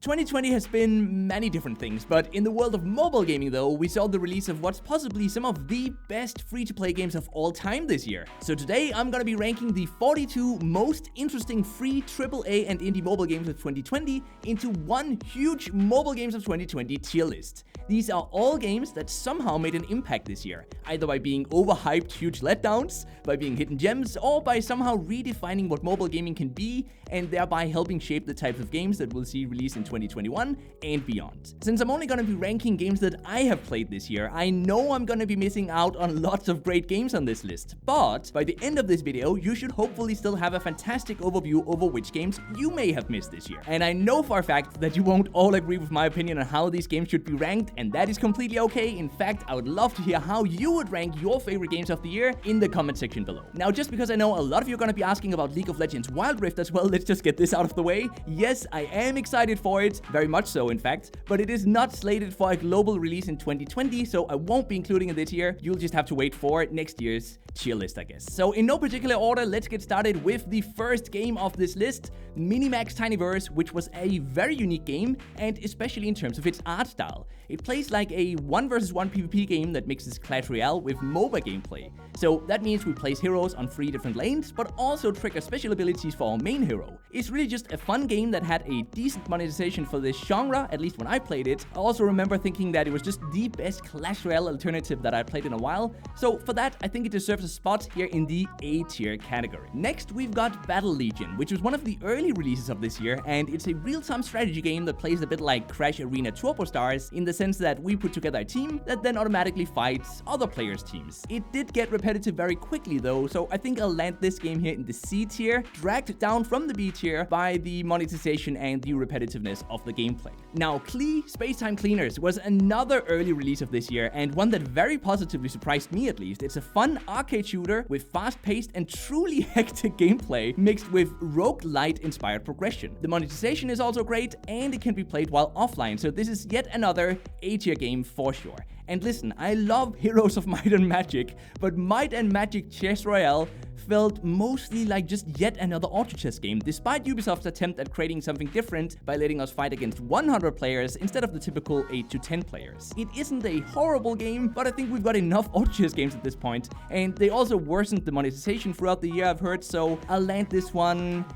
2020 has been many different things, but in the world of mobile gaming though, we saw the release of what's possibly some of the best free-to-play games of all time this year. So today I'm gonna be ranking the 42 most interesting free AAA and indie mobile games of 2020 into one huge mobile games of 2020 tier list. These are all games that somehow made an impact this year, either by being overhyped huge letdowns, by being hidden gems, or by somehow redefining what mobile gaming can be and thereby helping shape the types of games that we'll see released in 2021 and beyond. Since I'm only gonna be ranking games that I have played this year, I know I'm gonna be missing out on lots of great games on this list, but by the end of this video, you should hopefully still have a fantastic overview over which games you may have missed this year. And I know for a fact that you won't all agree with my opinion on how these games should be ranked, and that is completely okay. In fact, I would love to hear how you would rank your favorite games of the year in the comment section below. Now, just because I know a lot of you are gonna be asking about League of Legends Wild Rift as well, let's just get this out of the way. Yes, I am excited for it, very much so in fact, but it is not slated for a global release in 2020, so I won't be including it this year. You'll just have to wait for next year's tier list, I guess. So in no particular order, let's get started with the first game of this list, Minmax Tinyverse, which was a very unique game, and especially in terms of its art style. It plays like a 1 vs 1 PvP game that mixes Clash Royale with MOBA gameplay. So that means we place heroes on 3 different lanes, but also trigger special abilities for our main hero. It's really just a fun game that had a decent monetization for this genre, at least when I played it. I also remember thinking that it was just the best Clash Royale alternative that I played in a while, so for that, I think it deserves a spot here in the A tier category. Next, we've got Battle Legion, which was one of the early releases of this year, and it's a real-time strategy game that plays a bit like Crash Arena Turbo Stars in the sense that we put together a team that then automatically fights other players' teams. It did get repetitive very quickly though, so I think I'll land this game here in the C tier, dragged down from the B tier by the monetization and the repetitiveness of the gameplay. Now, Klee, Spacetime Cleaners was another early release of this year, and one that very positively surprised me at least. It's a fun arcade shooter with fast-paced and truly hectic gameplay mixed with roguelite inspired progression. The monetization is also great, and it can be played while offline, so this is yet another A-tier game for sure. And listen, I love Heroes of Might and Magic, but Might and Magic Chess Royale felt mostly like just yet another auto chess game, despite Ubisoft's attempt at creating something different by letting us fight against 100 players instead of the typical 8 to 10 players. It isn't a horrible game, but I think we've got enough auto chess games at this point, and they also worsened the monetization throughout the year, I've heard, so I'll land this one.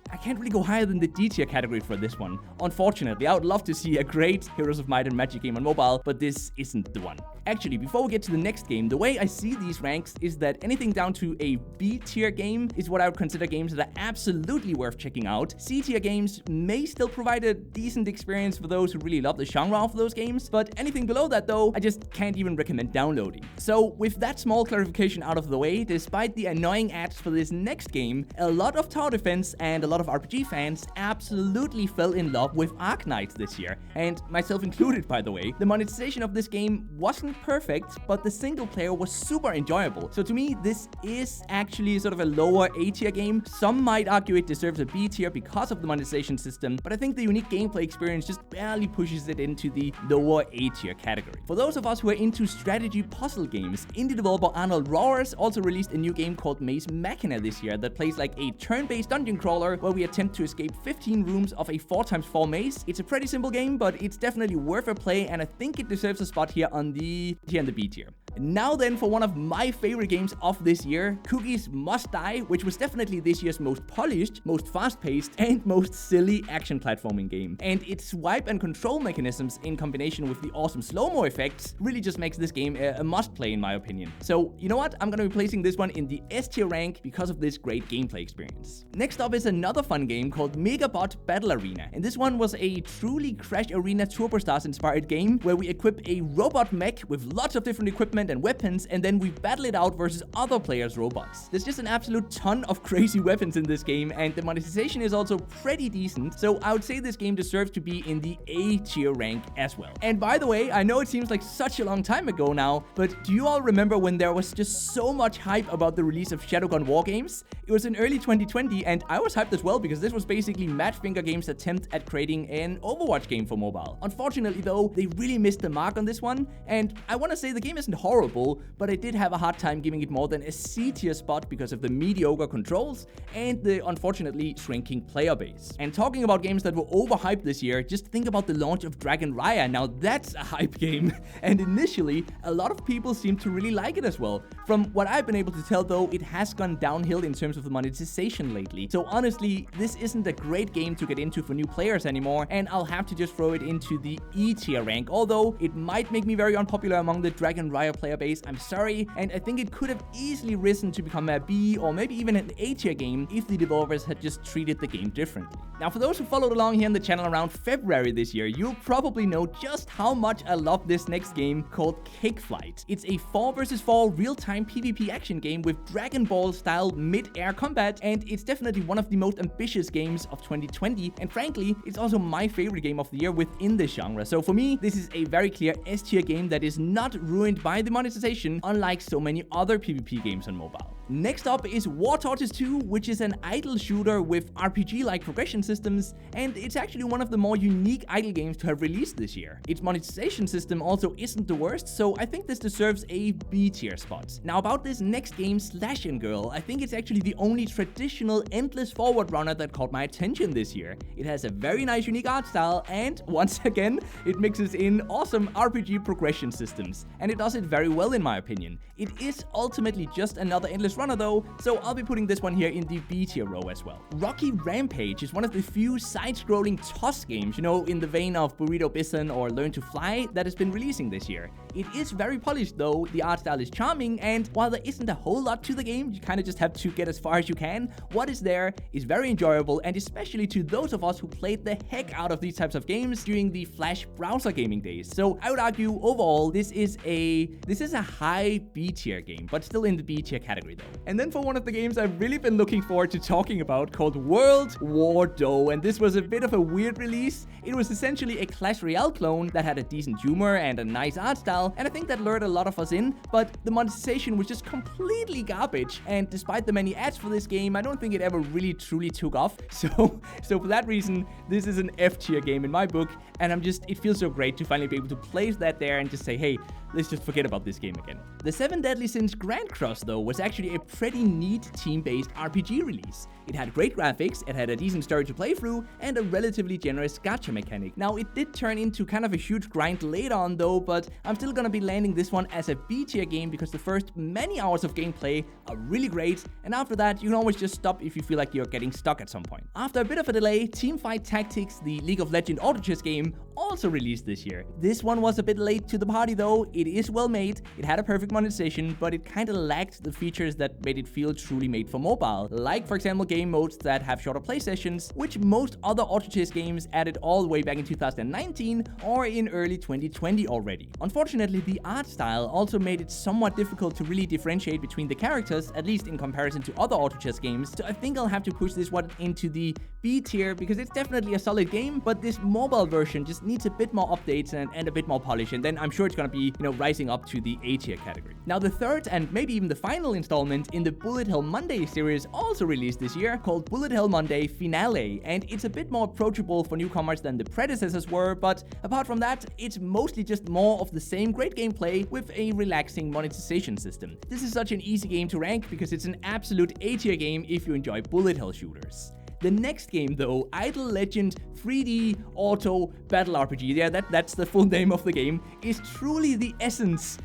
I can't really go higher than the D tier category for this one. Unfortunately, I would love to see a great Heroes of Might and Magic game on mobile, but this isn't the one. Actually, before we get to the next game, the way I see these ranks is that anything down to a B tier game is what I would consider games that are absolutely worth checking out. C tier games may still provide a decent experience for those who really love the genre of those games, but anything below that though, I just can't even recommend downloading. So with that small clarification out of the way, despite the annoying ads for this next game, a lot of tower defense and a lot of RPG fans absolutely fell in love with Arknights this year, and myself included, by the way. The monetization of this game wasn't perfect, but the single player was super enjoyable. So to me, this is actually sort of a lower A tier game. Some might argue it deserves a B tier because of the monetization system, but I think the unique gameplay experience just barely pushes it into the lower A tier category. For those of us who are into strategy puzzle games, indie developer Arnold Roars also released a new game called Machina this year that plays like a turn-based dungeon crawler where we attempt to escape 15 rooms of a 4x4 maze. It's a pretty simple game, but it's definitely worth a play, and I think it deserves a spot here on the B tier. Now then, for one of my favorite games of this year, Cookies Must Die, which was definitely this year's most polished, most fast-paced, and most silly action platforming game. And its swipe and control mechanisms in combination with the awesome slow-mo effects really just makes this game a must-play in my opinion. So, you know what? I'm gonna be placing this one in the S tier rank because of this great gameplay experience. Next up is another fun game called MegaBot Battle Arena, and this one was a truly Crash Arena Turbo Stars inspired game where we equip a robot mech with lots of different equipment and weapons, and then we battle it out versus other players' robots. There's just an absolute ton of crazy weapons in this game, and the monetization is also pretty decent, so I would say this game deserves to be in the A tier rank as well. And by the way, I know it seems like such a long time ago now, but do you all remember when there was just so much hype about the release of Shadowgun War games? It was in early 2020, and I was hyped as well well, because this was basically Madfinger Games' attempt at creating an Overwatch game for mobile. Unfortunately though, they really missed the mark on this one, and I want to say the game isn't horrible, but I did have a hard time giving it more than a C tier spot because of the mediocre controls and the unfortunately shrinking player base. And talking about games that were overhyped this year, just think about the launch of Dragon Raya. Now that's a hype game, and initially a lot of people seem to really like it as well. From what I've been able to tell though, it has gone downhill in terms of the monetization lately. So honestly, this isn't a great game to get into for new players anymore, and I'll have to just throw it into the E tier rank, although it might make me very unpopular among the Dragon Raya player base. I'm sorry, and I think it could have easily risen to become a B or maybe even an A tier game if the developers had just treated the game differently. Now, for those who followed along here on the channel around February this year, you'll probably know just how much I love this next game called Cakeflight. It's a 4 vs 4 real-time PvP action game with Dragon Ball style mid-air combat, and it's definitely one of the most ambitious games of 2020, and frankly, it's also my favorite game of the year within this genre. So for me, this is a very clear S tier game that is not ruined by the monetization, unlike so many other PvP games on mobile. Next up is War Tortoise 2, which is an idle shooter with RPG-like progression systems, and it's actually one of the more unique idle games to have released this year. Its monetization system also isn't the worst, so I think this deserves a B tier spot. Now about this next game, Slash & Girl, I think it's actually the only traditional endless forward runner that caught my attention this year. It has a very nice unique art style, and once again, it mixes in awesome RPG progression systems, and it does it very well in my opinion. It is ultimately just another endless runner though, so I'll be putting this one here in the B tier row as well. Rocky Rampage is one of the few side-scrolling toss games, you know, in the vein of Burrito Bison or Learn to Fly, that has been releasing this year. It is very polished though, the art style is charming, and while there isn't a whole lot to the game, you kind of just have to get as far as you can, what is there is very enjoyable, and especially to those of us who played the heck out of these types of games during the Flash browser gaming days. So I would argue overall this is a high B tier game, but still in the B tier category though. And then for one of the games I've really been looking forward to talking about, called War Doh, and this was a bit of a weird release. It was essentially a Clash Royale clone that had a decent humor and a nice art style, and I think that lured a lot of us in, but the monetization was just completely garbage, and despite the many ads for this game, I don't think it ever really truly took off. So for that reason, this is an F tier game in my book, and it feels so great to finally be able to place that there and just say, hey, let's just forget about this game again. The 7 Deadly Sins Grand Cross though was actually a pretty neat team-based RPG release. It had great graphics, it had a decent story to play through, and a relatively generous gacha mechanic. Now, it did turn into kind of a huge grind later on though, but I'm still gonna be landing this one as a B tier game because the first many hours of gameplay are really great, and after that, you can always just stop if you feel like you're getting stuck at some point. After a bit of a delay, Teamfight Tactics, the League of Legends auto chess game, also released this year. This one was a bit late to the party though. It is well made, it had a perfect monetization, but it kinda lacked the features that made it feel truly made for mobile, like for example game modes that have shorter play sessions, which most other auto chess games added all the way back in 2019 or in early 2020 already. Unfortunately, the art style also made it somewhat difficult to really differentiate between the characters, at least in comparison to other auto chess games, so I think I'll have to push this one into the B tier because it's definitely a solid game, but this mobile version just needs a bit more updates and a bit more polish, and then I'm sure it's gonna be, rising up to the A tier category. Now, the third and maybe even the final installment in the Bullet Hell Monday series also released this year, called Bullet Hell Monday Finale, and it's a bit more approachable for newcomers than the predecessors were, but apart from that, it's mostly just more of the same great gameplay with a relaxing monetization system. This is such an easy game to rank because it's an absolute A tier game if you enjoy bullet hell shooters. The next game though, Idle Legend 3D Auto Battle RPG, yeah, that's the full name of the game, is truly the essence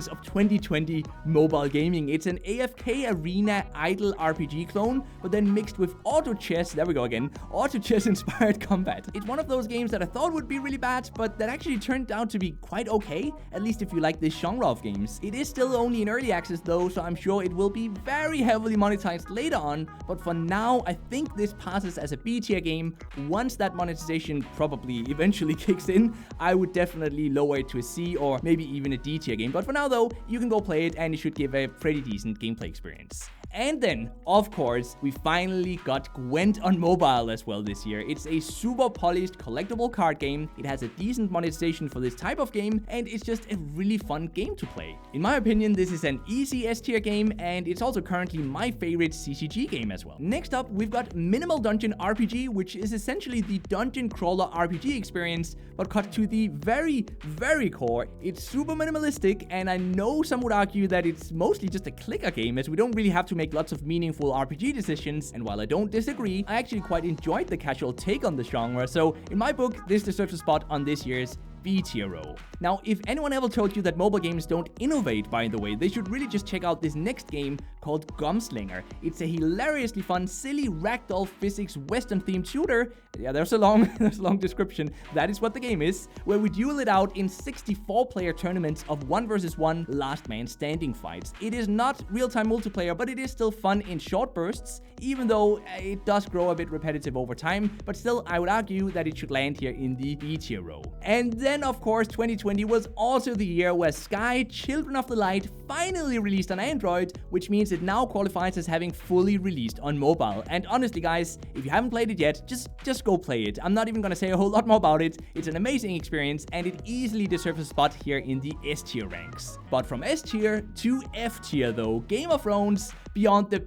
of 2020 mobile gaming. It's an AFK arena idle RPG clone, but then mixed with auto chess, there we go again, auto chess inspired combat. It's one of those games that I thought would be really bad, but that actually turned out to be quite okay, at least if you like this genre of games. It is still only in early access though, so I'm sure it will be very heavily monetized later on, but for now, I think this passes as a B tier game. Once that monetization probably eventually kicks in, I would definitely lower it to a C or maybe even a D tier game. But for now though, you can go play it and it should give a pretty decent gameplay experience. And then, of course, we finally got GWENT on mobile as well this year. It's a super polished collectible card game. It has a decent monetization for this type of game, and it's just a really fun game to play. In my opinion, this is an easy S-tier game, and it's also currently my favorite CCG game as well. Next up, we've got Minimal Dungeon RPG, which is essentially the dungeon crawler RPG experience, but cut to the very, very core. It's super minimalistic, and I know some would argue that it's mostly just a clicker game, as we don't really have to make lots of meaningful RPG decisions, and while I don't disagree, I actually quite enjoyed the casual take on the genre, so in my book, this deserves a spot on this year's B-tier row. Now, if anyone ever told you that mobile games don't innovate, by the way, they should really just check out this next game called Gumslinger. It's a hilariously fun, silly ragdoll physics western-themed shooter. Yeah, there's a long description. That is what the game is, where we duel it out in 64-player tournaments of 1 versus 1 last man standing fights. It is not real-time multiplayer, but it is still fun in short bursts, even though it does grow a bit repetitive over time, but still, I would argue that it should land here in the B-tier row. And then, of course, 2020 was also the year where Sky Children of the Light finally released on Android, which means it now qualifies as having fully released on mobile. And honestly, guys, if you haven't played it yet, just go play it. I'm not even gonna say a whole lot more about it. It's an amazing experience, and it easily deserves a spot here in the S-tier ranks. But from S-tier to F-tier though, Game of Thrones, beyond the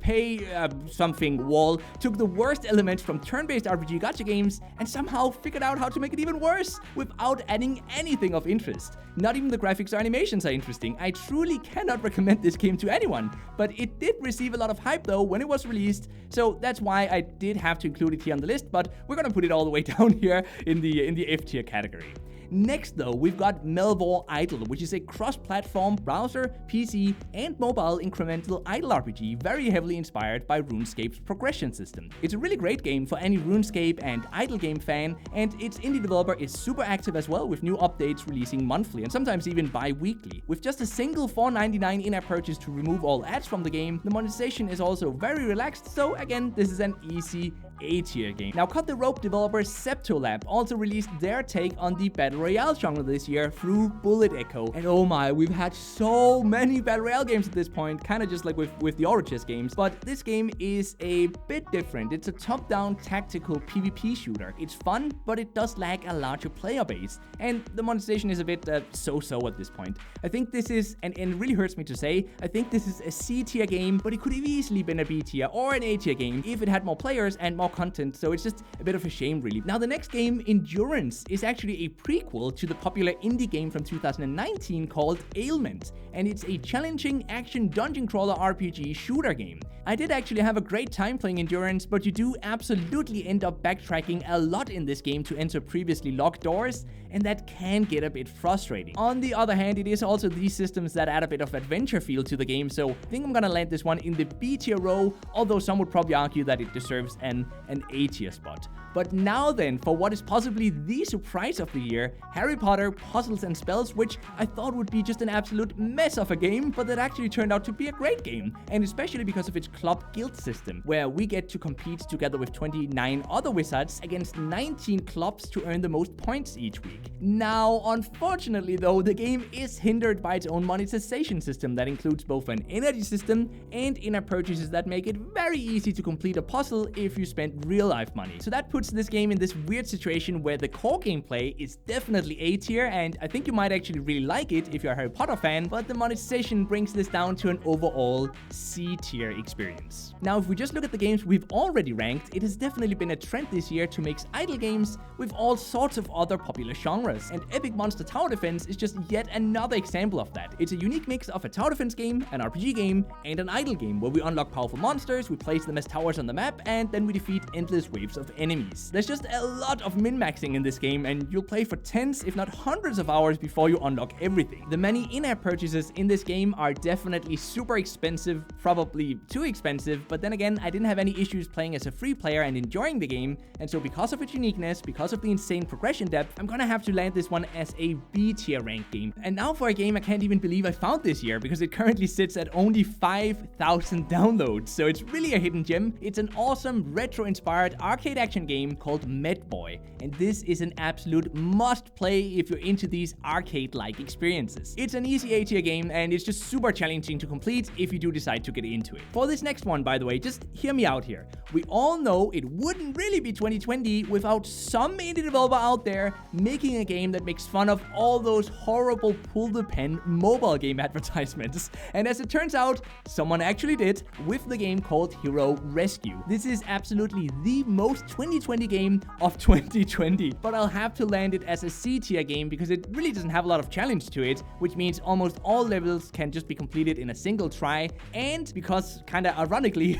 something wall, took the worst elements from turn-based RPG gacha games and somehow figured out how to make it even worse without adding anything of interest. Not even the graphics or animations are interesting. I truly cannot recommend this game to anyone, but it did receive a lot of hype though when it was released, so that's why I did have to include it here on the list, but we're gonna put it all the way down here in the F-tier category. Next though, we've got Melvor Idle, which is a cross-platform browser, PC, and mobile incremental idle RPG very heavily inspired by RuneScape's progression system. It's a really great game for any RuneScape and idle game fan, and its indie developer is super active as well, with new updates releasing monthly and sometimes even bi-weekly. With just a single $4.99 in-app purchase to remove all ads from the game, the monetization is also very relaxed, so again, this is an easy A-tier game. Now, Cut the Rope developer Septolab also released their take on the Battle Royale genre this year through Bullet Echo. And oh my, we've had so many Battle Royale games at this point, kind of just like with the Autochess games, but this game is a bit different. It's a top-down tactical PvP shooter. It's fun, but it does lack a larger player base, and the monetization is a bit so-so at this point. I think this is, and it really hurts me to say, I think this is a C-tier game, but it could have easily been a B-tier or an A-tier game if it had more players and more content, so it's just a bit of a shame really. Now the next game, Endurance, is actually a prequel to the popular indie game from 2019 called Ailment, and it's a challenging action dungeon crawler RPG shooter game. I did actually have a great time playing Endurance, but you do absolutely end up backtracking a lot in this game to enter previously locked doors, and that can get a bit frustrating. On the other hand, it is also these systems that add a bit of adventure feel to the game, so I think I'm gonna land this one in the B-tier row, although some would probably argue that it deserves an A-tier spot. But now then, for what is possibly the surprise of the year, Harry Potter Puzzles and Spells, which I thought would be just an absolute mess of a game, but that actually turned out to be a great game, and especially because of its club guild system, where we get to compete together with 29 other wizards against 19 clubs to earn the most points each week. Now, unfortunately though, the game is hindered by its own monetization system that includes both an energy system and in-app purchases that make it very easy to complete a puzzle if you spend real-life money. So that puts this game in this weird situation where the core gameplay is definitely A-tier, and I think you might actually really like it if you're a Harry Potter fan, but the monetization brings this down to an overall C-tier experience. Now, if we just look at the games we've already ranked, it has definitely been a trend this year to mix idle games with all sorts of other popular genres, and Epic Monster Tower Defense is just yet another example of that. It's a unique mix of a tower defense game, an RPG game, and an idle game where we unlock powerful monsters, we place them as towers on the map, and then we defeat endless waves of enemies. There's just a lot of min-maxing in this game, and you'll play for tens, if not hundreds of hours before you unlock everything. The many in-app purchases in this game are definitely super expensive, probably too expensive, but then again, I didn't have any issues playing as a free player and enjoying the game, and so because of its uniqueness, because of the insane progression depth, I'm gonna have to land this one as a B-tier ranked game. And now for a game I can't even believe I found this year, because it currently sits at only 5,000 downloads, so it's really a hidden gem. It's an awesome retro-inspired arcade action game game called METBOY, and this is an absolute must-play if you're into these arcade-like experiences. It's an easy A-tier game, and it's just super challenging to complete if you do decide to get into it. For this next one, by the way, just hear me out here. We all know it wouldn't really be 2020 without some indie developer out there making a game that makes fun of all those horrible pull-the-pen mobile game advertisements. And as it turns out, someone actually did with the game called Hero Rescue. This is absolutely the most 2020 game of 2020, but I'll have to land it as a C-tier game because it really doesn't have a lot of challenge to it, which means almost all levels can just be completed in a single try, and because, kinda ironically,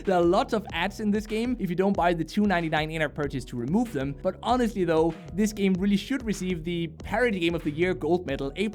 there are lots of ads in this game if you don't buy the $2.99 in-app purchase to remove them. But honestly though, this game really should receive the Parody Game of the Year gold medal, A+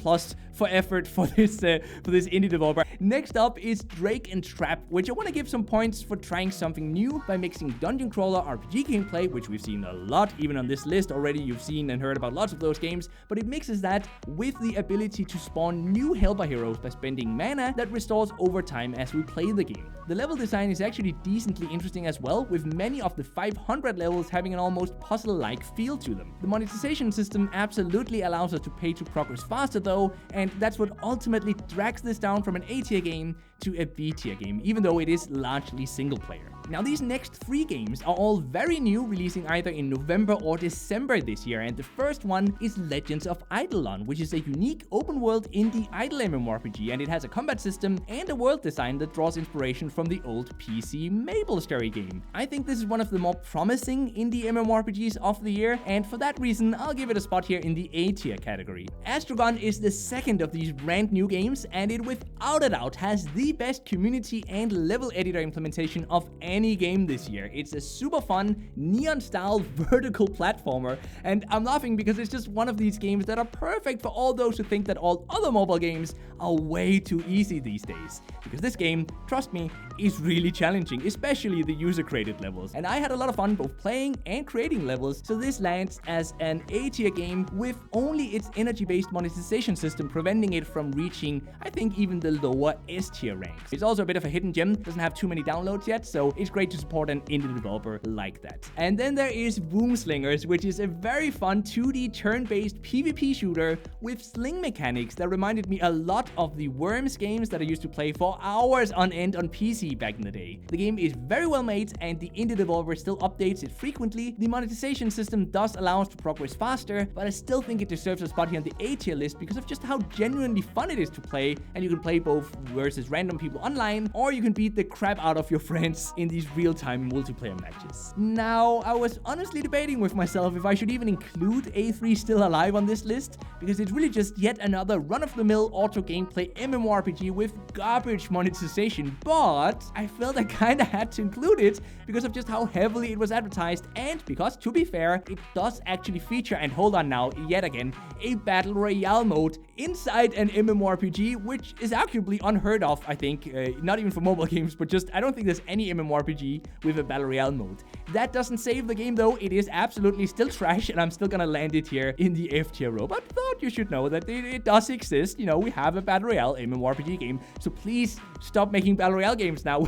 for effort for this indie developer. Next up is Drake and Trap, which I want to give some points for trying something new by mixing dungeon crawler RPG gameplay, which we've seen a lot, even on this list already. You've seen and heard about lots of those games, but it mixes that with the ability to spawn new Hellfire heroes by spending mana that restores over time as we play the game. The level design is actually decently interesting as well, with many of the 500 levels having an almost puzzle-like feel to them. The monetization system absolutely allows us to pay to progress faster though, and that's what ultimately drags this down from an A-tier game to a B-tier game, even though it is largely single player. Now, these next 3 games are all very new, releasing either in November or December this year, and the first one is Legends of Idleon, which is a unique open-world indie idle MMORPG, and it has a combat system and a world design that draws inspiration from the old PC MapleStory game. I think this is one of the more promising indie MMORPGs of the year, and for that reason, I'll give it a spot here in the A-tier category. Astrogon is the second of these brand new games, and it without a doubt has the best community and level editor implementation of any game this year. It's a super fun, neon-style vertical platformer, and I'm laughing because it's just one of these games that are perfect for all those who think that all other mobile games are way too easy these days. Because this game, trust me, is really challenging, especially the user-created levels. And I had a lot of fun both playing and creating levels, so this lands as an A-tier game with only its energy-based monetization system preventing it from reaching, I think, even the lower S-tier ranks. It's also a bit of a hidden gem, doesn't have too many downloads yet, so it's great to support an indie developer like that. And then there is Slingers, which is a very fun 2D turn-based PvP shooter with sling mechanics that reminded me a lot of the Worms games that I used to play for hours on end on PC back in the day. The game is very well made, and the indie developer still updates it frequently. The monetization system does allow us to progress faster, but I still think it deserves a spot here on the A-tier list because of just how genuinely fun it is to play, and you can play both versus random people online, or you can beat the crap out of your friends in these real-time multiplayer matches. Now, I was honestly debating with myself if I should even include A3 Still Alive on this list, because it's really just yet another run-of-the-mill auto gameplay MMORPG with garbage monetization, but I felt I kinda had to include it because of just how heavily it was advertised, and because, to be fair, it does actually feature, and hold on now, yet again, a Battle Royale mode inside an MMORPG, which is arguably unheard of, I think, not even for mobile games, but just, I don't think there's any MMORPG with a Battle Royale mode. That doesn't save the game though, it is absolutely still trash, and I'm still gonna land it here in the F tier row, but thought you should know that it does exist. You know, we have a Battle Royale MMORPG game, so please stop making Battle Royale games now.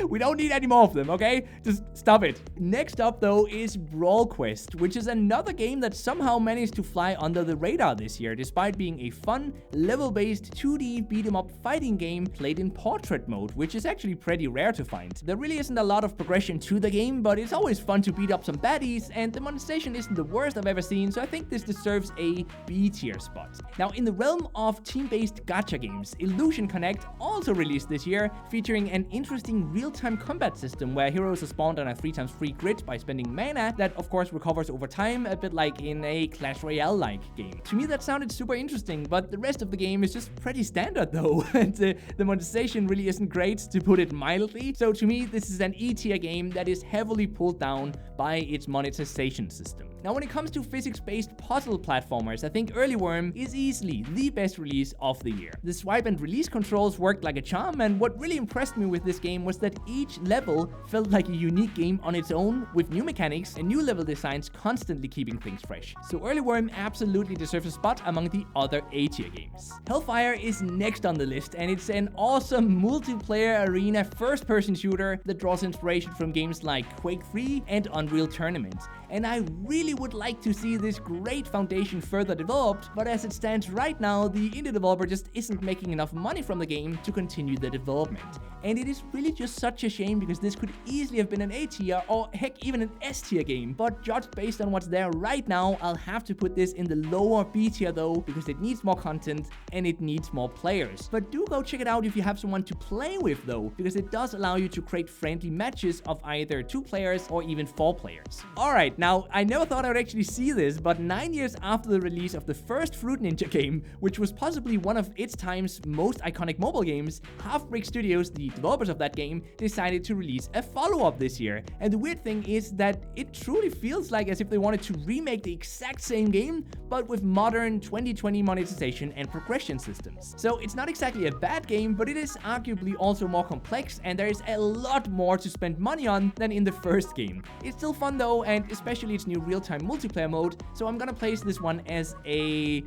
We don't need any more of them, okay? Just stop it. Next up though is Brawl Quest, which is another game that somehow managed to fly under the radar this year, despite being a fun, level-based 2D beat-em-up fighting game played in portrait mode, which is actually pretty rare to find. There really isn't a lot of progression to the game, but it's always fun to beat up some baddies, and the monetization isn't the worst I've ever seen, so I think this deserves a B-tier spot. Now, in the realm of team-based gacha games, Illusion Connect also released this year, featuring an interesting real-time combat system where heroes are spawned on a 3x3 grid by spending mana that, of course, recovers over time, a bit like in a Clash Royale-like game. To me, that sounded super interesting, but the rest of the game is just pretty standard though, and the monetization really isn't great, to put it mildly. So to me, this is an E-tier game that is heavily pulled down by its monetization system. Now, when it comes to physics-based puzzle platformers, I think Early Worm is easily the best release of the year. The swipe and release controls worked like a charm, and what really impressed me with this game was that each level felt like a unique game on its own, with new mechanics and new level designs constantly keeping things fresh. So Early Worm absolutely deserves a spot among the other A-tier games. Hellfire is next on the list, and it's an awesome multiplayer arena first-person shooter that draws inspiration from games like Quake 3 and Unreal Tournament. And I really would like to see this great foundation further developed, but as it stands right now, the indie developer just isn't making enough money from the game to continue the development. And it is really just such a shame, because this could easily have been an A-tier or heck even an S-tier game. But judged based on what's there right now, I'll have to put this in the lower B-tier though, because it needs more content and it needs more players. But do go check it out if you have someone to play with though, because it does allow you to create friendly matches of either 2 players or even 4 players. Alright, now I never thought I would actually see this, but 9 years after the release of the first Fruit Ninja game, which was possibly one of its time's most iconic mobile games, Half-Brick Studios, the developers of that game, decided to release a follow-up this year. And the weird thing is that it truly feels like as if they wanted to remake the exact same game, but with modern 2020 monetization and progression systems. So it's not exactly a bad game, but it is arguably also more complex, and there is a lot more to spend money on than in the first game. It's still fun though, and especially its new real-time multiplayer mode, so I'm gonna place this one as a...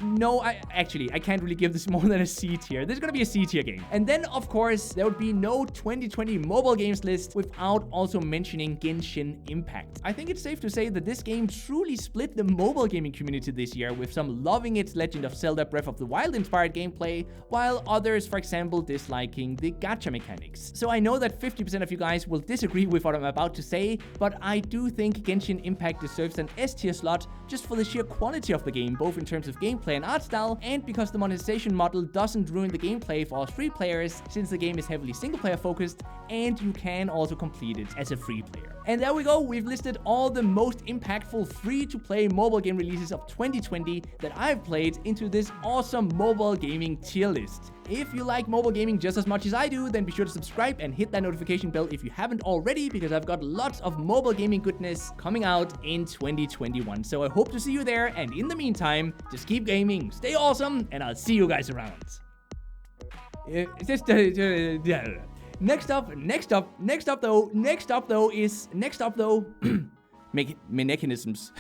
No, I can't really give this more than a C tier. This is gonna be a C tier game. And then, of course, there would be no 2020 mobile games list without also mentioning Genshin Impact. I think it's safe to say that this game truly split the mobile gaming community this year, with some loving its Legend of Zelda Breath of the Wild inspired gameplay, while others, for example, disliking the gacha mechanics. So I know that 50% of you guys will disagree with what I'm about to say, but I do think Genshin Impact deserves an S tier slot just for the sheer quality of the game, both in terms of gameplay and art style, and because the monetization model doesn't ruin the gameplay for us free players, since the game is heavily single player focused, and you can also complete it as a free player. And there we go, we've listed all the most impactful free-to-play mobile game releases of 2020 that I've played into this awesome mobile gaming tier list. If you like mobile gaming just as much as I do, then be sure to subscribe and hit that notification bell if you haven't already, because I've got lots of mobile gaming goodness coming out in 2021. So I hope to see you there, and in the meantime, just keep gaming, stay awesome, and I'll see you guys around. Next up though, mechanisms.